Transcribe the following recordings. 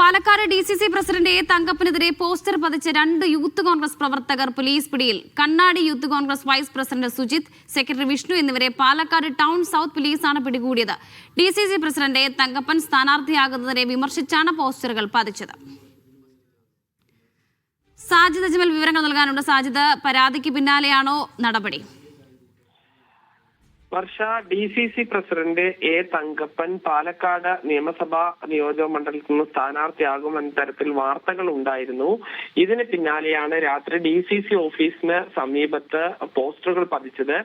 Palakkad DCC president A തങ്കപ്പനെതിരെ poster പതിച്ച 2 യൂത്ത് കോൺഗ്രസ് പ്രവർത്തകർ പോലീസ് പിടിയിൽ. Kannadi Youth Congress vice president Sujith, secretary Vishnu എന്നിവരെ പാലക്കാട് ടൗൺ സൗത്ത് പോലീസാണ് പിടികൂടിയത്. DCC പ്രസിഡന്റ് എ തങ്കപ്പൻ സ്ഥാനാർത്ഥിയാകുന്നതിനെ വിമർശിച്ചാണ് പോസ്റ്ററുകൾ പതിച്ചത്. സാജിദ് അജ്മൽ വിവരങ്ങൾ നൽകാനുണ്ട്. സാജിദ്, പരാതിക്ക് പിന്നാലെയാണോ നടപടി? വർഷ, DCC president A Thankappan Palakkad നിയമസഭാ നിയോജക മണ്ഡലത്തിൽ നിന്ന് സ്ഥാനാർത്ഥിയാകുമെന്ന തരത്തിൽ വാർത്തകൾ ഉണ്ടായിരുന്നു. ഇതിന് പിന്നാലെയാണ് രാത്രി DCC ഓഫീസിന് സമീപത്ത് പോസ്റ്ററുകൾ പതിച്ചത്.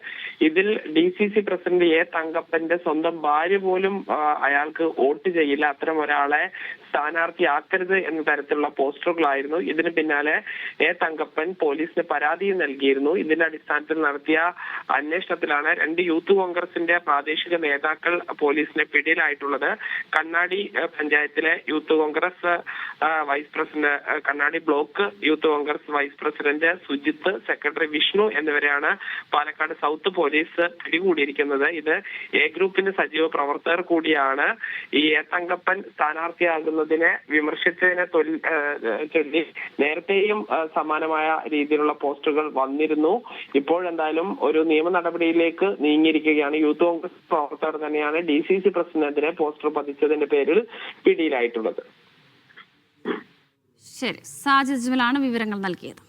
ഇതിൽ DCC പ്രസിഡന്റ് എ തങ്കപ്പന്റെ സ്വന്തം ഭാര്യ പോലും അയാൾക്ക് വോട്ട് ചെയ്യില്ല, അത്തരം ഒരാളെ സ്ഥാനാർത്ഥിയാക്കരുത് എന്ന തരത്തിലുള്ള പോസ്റ്ററുകളായിരുന്നു. ഇതിന് പിന്നാലെ എ തങ്കപ്പൻ പോലീസിന് പരാതി നൽകിയിരുന്നു. ഇതിന്റെ അടിസ്ഥാനത്തിൽ നടത്തിയ അന്വേഷണത്തിലാണ് 2 യൂത്ത് കോൺഗ്രസിന്റെ പ്രാദേശിക നേതാക്കൾ പോലീസിന്റെ പിടിയിലായിട്ടുള്ളത്. കണ്ണാടി പഞ്ചായത്തിലെ youth Congress vice president, Kannadi block youth Congress vice president Sujith, secretary Vishnu എന്നിവരെയാണ് പാലക്കാട് സൗത്ത് പോലീസ് പിടികൂടിയിരിക്കുന്നത്. ഇത് എ ഗ്രൂപ്പിന്റെ സജീവ പ്രവർത്തകർ കൂടിയാണ്. ഈ എ തങ്കപ്പൻ സ്ഥാനാർത്ഥിയാകുന്നതിനെ വിമർശിച്ചതിനെ ചൊല്ലി നേരത്തെയും സമാനമായ രീതിയിലുള്ള പോസ്റ്ററുകൾ വന്നിരുന്നു. ഇപ്പോഴെന്തായാലും ഒരു നിയമ നടപടിയിലേക്ക് നീങ്ങിയിരിക്കുകയാണ്. യൂത്ത് കോൺഗ്രസ് പ്രവർത്തകർ തന്നെയാണ് DCC പ്രസിഡന്റിനെ പോസ്റ്റർ പതിച്ചതിന്റെ പേരിൽ പിടിയിലായിട്ടുള്ളത്. ശരി, സാജിദ് അജ്മലാണ് വിവരങ്ങൾ നൽകിയത്.